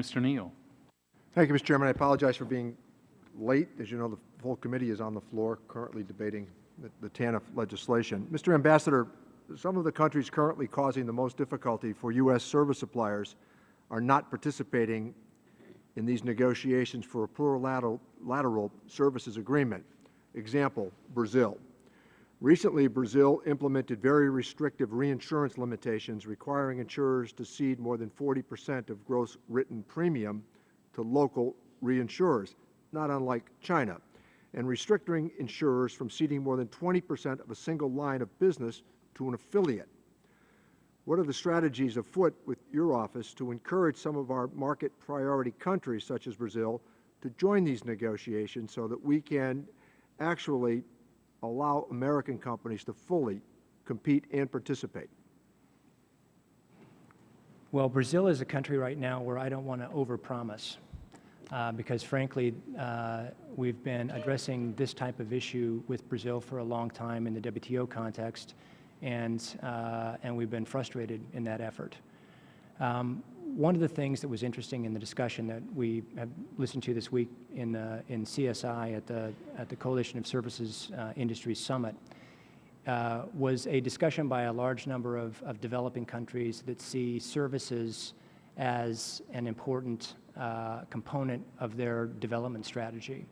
Mr. Neal. Thank you, Mr. Chairman. I apologize for being late. As you know, the full committee is on the floor currently debating the TANF legislation. Mr. Ambassador, some of the countries currently causing the most difficulty for U.S. service suppliers are not participating in these negotiations for a plurilateral services agreement. Example, Brazil. Recently, Brazil implemented very restrictive reinsurance limitations requiring insurers to cede more than 40% of gross written premium to local reinsurers, not unlike China, and restricting insurers from ceding more than 20% of a single line of business to an affiliate. What are the strategies afoot with your office to encourage some of our market priority countries, such as Brazil, to join these negotiations so that we can actually allow American companies to fully compete and participate? Well, Brazil is a country right now where I don't want to overpromise because, frankly, we've been addressing this type of issue with Brazil for a long time in the WTO context, and we've been frustrated in that effort. One of the things that was interesting in the discussion that we have listened to this week in CSI at the Coalition of Services Industries Summit was a discussion by a large number of developing countries that see services as an important component of their development strategy,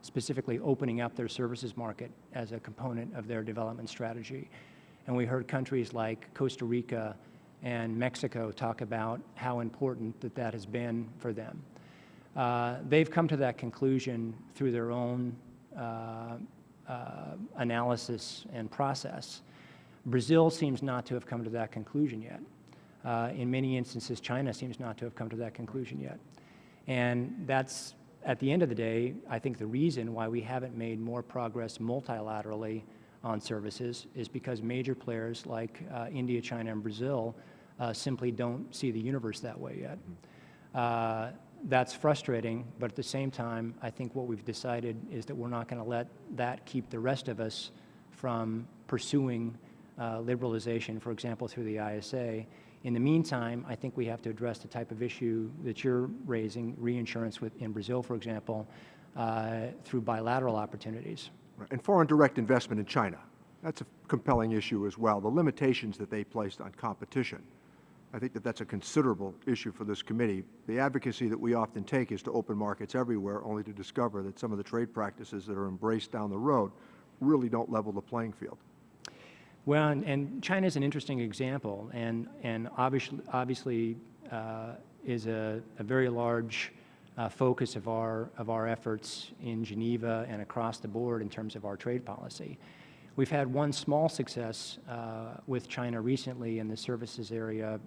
specifically opening up their services market as a component of their development strategy. And we heard countries like Costa Rica and Mexico talk about how important that has been for them. They've come to that conclusion through their own analysis and process. Brazil seems not to have come to that conclusion yet. In many instances, China seems not to have come to that conclusion yet. And that's, at the end of the day, I think the reason why we haven't made more progress multilaterally on services is because major players like India, China, and Brazil simply don't see the universe that way yet. That's frustrating, but at the same time, I think what we've decided is that we're not going to let that keep the rest of us from pursuing liberalization, for example, through the ISA. In the meantime, I think we have to address the type of issue that you're raising, reinsurance in Brazil, for example, through bilateral opportunities. And foreign direct investment in China. That's a compelling issue as well. The limitations that they placed on competition. I think that that's a considerable issue for this committee. The advocacy that we often take is to open markets everywhere, only to discover that some of the trade practices that are embraced down the road really don't level the playing field. Well, and China is an interesting example, and obviously is a very large focus of our efforts in Geneva and across the board in terms of our trade policy. We've had one small success with China recently in the services area,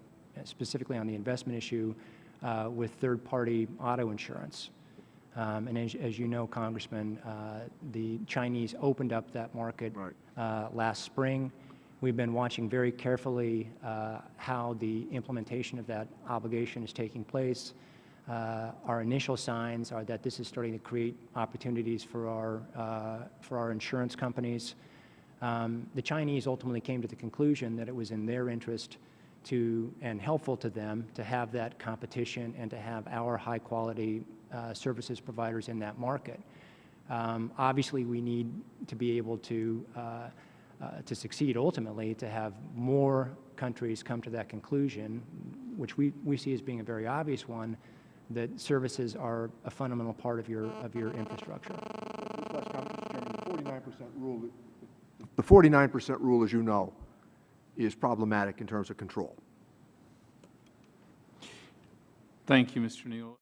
specifically on the investment issue with third-party auto insurance. And as you know, Congressman, the Chinese opened up that market last spring. We've been watching very carefully how the implementation of that obligation is taking place. Our initial signs are that this is starting to create opportunities for our insurance companies. The Chinese ultimately came to the conclusion that it was in their interest and helpful to them to have that competition and to have our high-quality services providers in that market. Obviously, we need to be able to succeed ultimately, to have more countries come to that conclusion, which we see as being a very obvious one, that services are a fundamental part of your infrastructure. The 49% rule, as you know, is problematic in terms of control. Thank you, Mr. Neal.